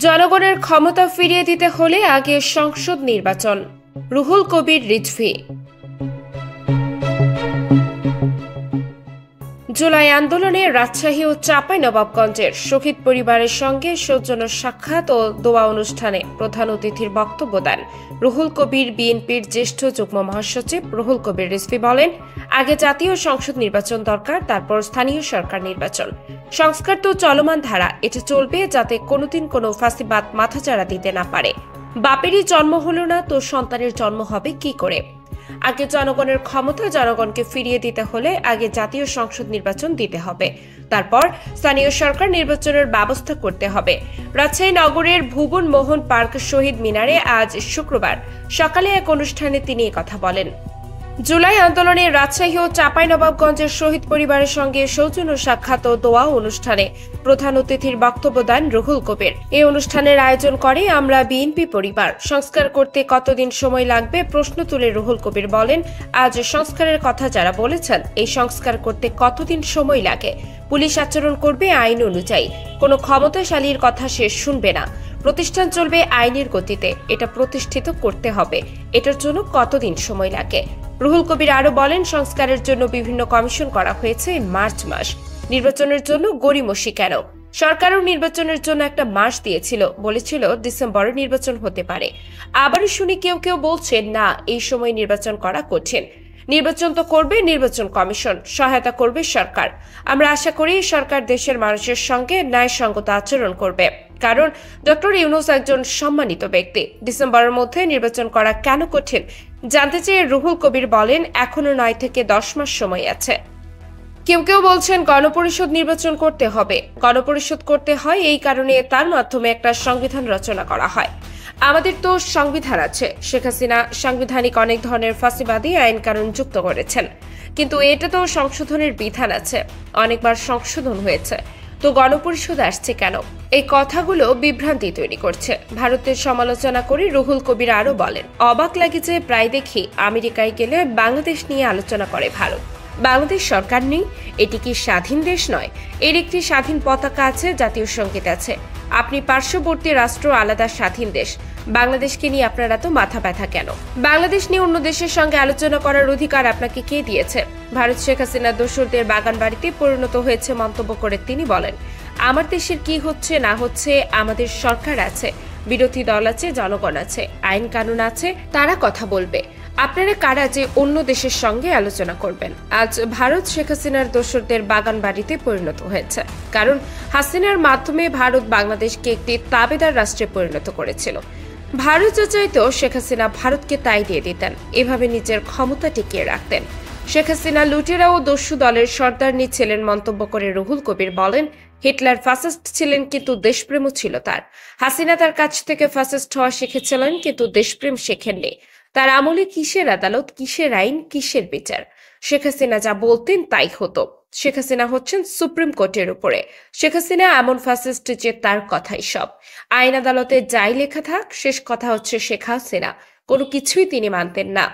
জনগণের ক্ষমতা ফিরিয়ে দিতে হলে আগে সংসদ নির্বাচন। রুহুল কবির রিজভী। জুলাই আন্দোলনে রাজশাহী ও চাঁপাইনবাবগঞ্জের শহীদ পরিবারের সঙ্গে সৌজন্য সাক্ষাৎ ও দোয়া অনুষ্ঠানে প্রধান অতিথির বক্তব্য দেন রুহুল কবির। বিএনপির জ্যেষ্ঠ যুগ্ম মহাসচিব রুহুল কবির রিজভী বলেন, আগে জাতীয় সংসদ নির্বাচন দরকার, তারপর স্থানীয় সরকার নির্বাচন। সংস্কার তো চলমান ধারা, এটা চলবে যাতে কোনোদিন কোনো ফাঁসিবাদ মাথাচাড়া দিতে না পারে। বাপেরই জন্ম হলো না তো সন্তানের জন্ম হবে কি করে? আগে জনগণের ক্ষমতা জনগণকে ফিরিয়ে দিতে হলে আগে জাতীয় সংসদ নির্বাচন দিতে হবে, তারপর স্থানীয় সরকার নির্বাচনের ব্যবস্থা করতে হবে। রাজশাহী নগরের ভুবন মোহন পার্ক শহীদ মিনারে আজ শুক্রবার সকালে এক অনুষ্ঠানে তিনি কথা বলেন। জুলাই আন্দোলনে রাজশাহী ও চাঁপাইনবাবগঞ্জের শহীদ পরিবারের সঙ্গে সৌজন্য সাক্ষাৎ ও দোয়া অনুষ্ঠানে প্রধান অতিথির বক্তব্য দেন রুহুল কবির। এই অনুষ্ঠানের আয়োজন করে আমরা বিএনপি পরিবার। সংস্কার করতে কতদিন সময় লাগবে প্রশ্ন তুলে রুহুল কবির বলেন, আজ সংস্কারের কথা যারা বলেছেন, এই সংস্কার করতে কতদিন সময় লাগে? পুলিশ আচরণ করবে আইন অনুযায়ী, কোনো ক্ষমতাশালীর কথা সে শুনবে না। প্রতিষ্ঠান চলবে আইনের গতিতে, এটা প্রতিষ্ঠিত করতে হবে। এটার জন্য কতদিন সময় লাগে? রুহুল কবির আরো বলেন, সংস্কারের জন্য বিভিন্ন কমিশন করা হয়েছে মার্চ মাস। নির্বাচনের জন্য গড়িমসি কেন? সরকারও নির্বাচনের জন্য একটা মাস দিয়েছিল, বলেছিল ডিসেম্বরে নির্বাচন হতে পারে। আবারও শুনি কেউ কেউ বলছে না, এই সময় নির্বাচন করা কঠিন। নির্বাচন তো করবে নির্বাচন কমিশন, সহায়তা করবে সরকার। আমরা আশা করি সরকার দেশের মানুষের সঙ্গে ন্যায়সঙ্গত আচরণ করবে, কারণ ডক্টর ইউনূস একজন সম্মানিত ব্যক্তি। ডিসেম্বরের মধ্যে নির্বাচন করা কেন কঠিন জানতে চেয়ে রুহুল কবির বলেন, এখনো 9 থেকে 10 মাস সময় আছে। কেউ কেউ বলছেন গণপরিষদ নির্বাচন করতে হবে। গণপরিষদ করতে হয় এই কারণে তার মাধ্যমে একটা সংবিধান রচনা করা হয়। আমাদের তো সংবিধান আছে। শেখ হাসিনা সাংবিধানিক অনেক ধরনের ফাঁসিবাদী আইন কানুন যুক্ত করেছেন, কিন্তু এটা তো সংশোধনের বিধান আছে, অনেকবার সংশোধন হয়েছে। তো গণপরিষদ আসছে কেন? এই কথাগুলো বিভ্রান্তি তৈরি করছে। ভারতের সমালোচনা করে রুহুল কবির আরো বলেন, অবাক লাগে যে প্রায় দেখি আমেরিকায় গেলে বাংলাদেশ নিয়ে আলোচনা করে ভারত। বাংলাদেশ সরকার নেই, এটি কি স্বাধীন দেশ নয়? এর একটি স্বাধীন পতাকা আছে, জাতীয় সঙ্গীত আছে। আপনি পার্শ্ববর্তী রাষ্ট্র আলাদা স্বাধীন দেশ। বাংলাদেশকে নিয়ে আপনারা তো মাথা ব্যথা কেন? বাংলাদেশ নিয়ে অন্য দেশের সঙ্গে আলোচনা করার অধিকার আপনাকে কে দিয়েছে? ভারত শেখ হাসিনা দোসরদের বাগান বাড়িতে পরিণত হয়েছে মন্তব্য করে তিনি বলেন, আমার দেশের কি হচ্ছে না হচ্ছে, আমাদের সরকার আছে, বিরোধী দল আছে, জনগণ আছে, আইন কানুন আছে, তারা কথা বলবে। আপনারা কারা যে অন্য দেশের সঙ্গে আলোচনা করবেন? আজ ভারত শেখ হাসিনার দোসরদের বাগান বাড়িতে পরিণত হয়েছে, কারণ হাসিনার মাধ্যমে ভারত বাংলাদেশকে একটি তাবেদার রাষ্ট্রে পরিণত করেছিল। ভারত যা চাইতো শেখ হাসিনা ভারতকে তাই দিয়ে দিতেন, এভাবে নিজের ক্ষমতা টিকিয়ে রাখতেন। শেখ হাসিনা লুটেরা ও দস্যু দলের সর্দারনি ছিলেন মন্তব্য করে রুহুল কবির বলেন, হিটলার ফ্যাসিস্ট ছিলেন কিন্তু দেশপ্রেমও ছিল তার। হাসিনা তার কাছ থেকে ফ্যাসিস্ট হওয়া শিখেছিলেন কিন্তু দেশপ্রেম শেখেননি। তার আমলে কিসের আদালত, কিসের আইন, কিসের বিচার? শেখ হাসিনা যা বলতেন তাই হতো। শেখ হাসিনা হচ্ছেন সুপ্রিম কোর্টের উপরে। শেখ হাসিনা এমন ফ্যাসিস্ট যে তার কথাই সব। আইন আদালতে যাই লেখা থাক, শেষ কথা হচ্ছে শেখ হাসিনা। কোনো কিছুই তিনি মানতেন না।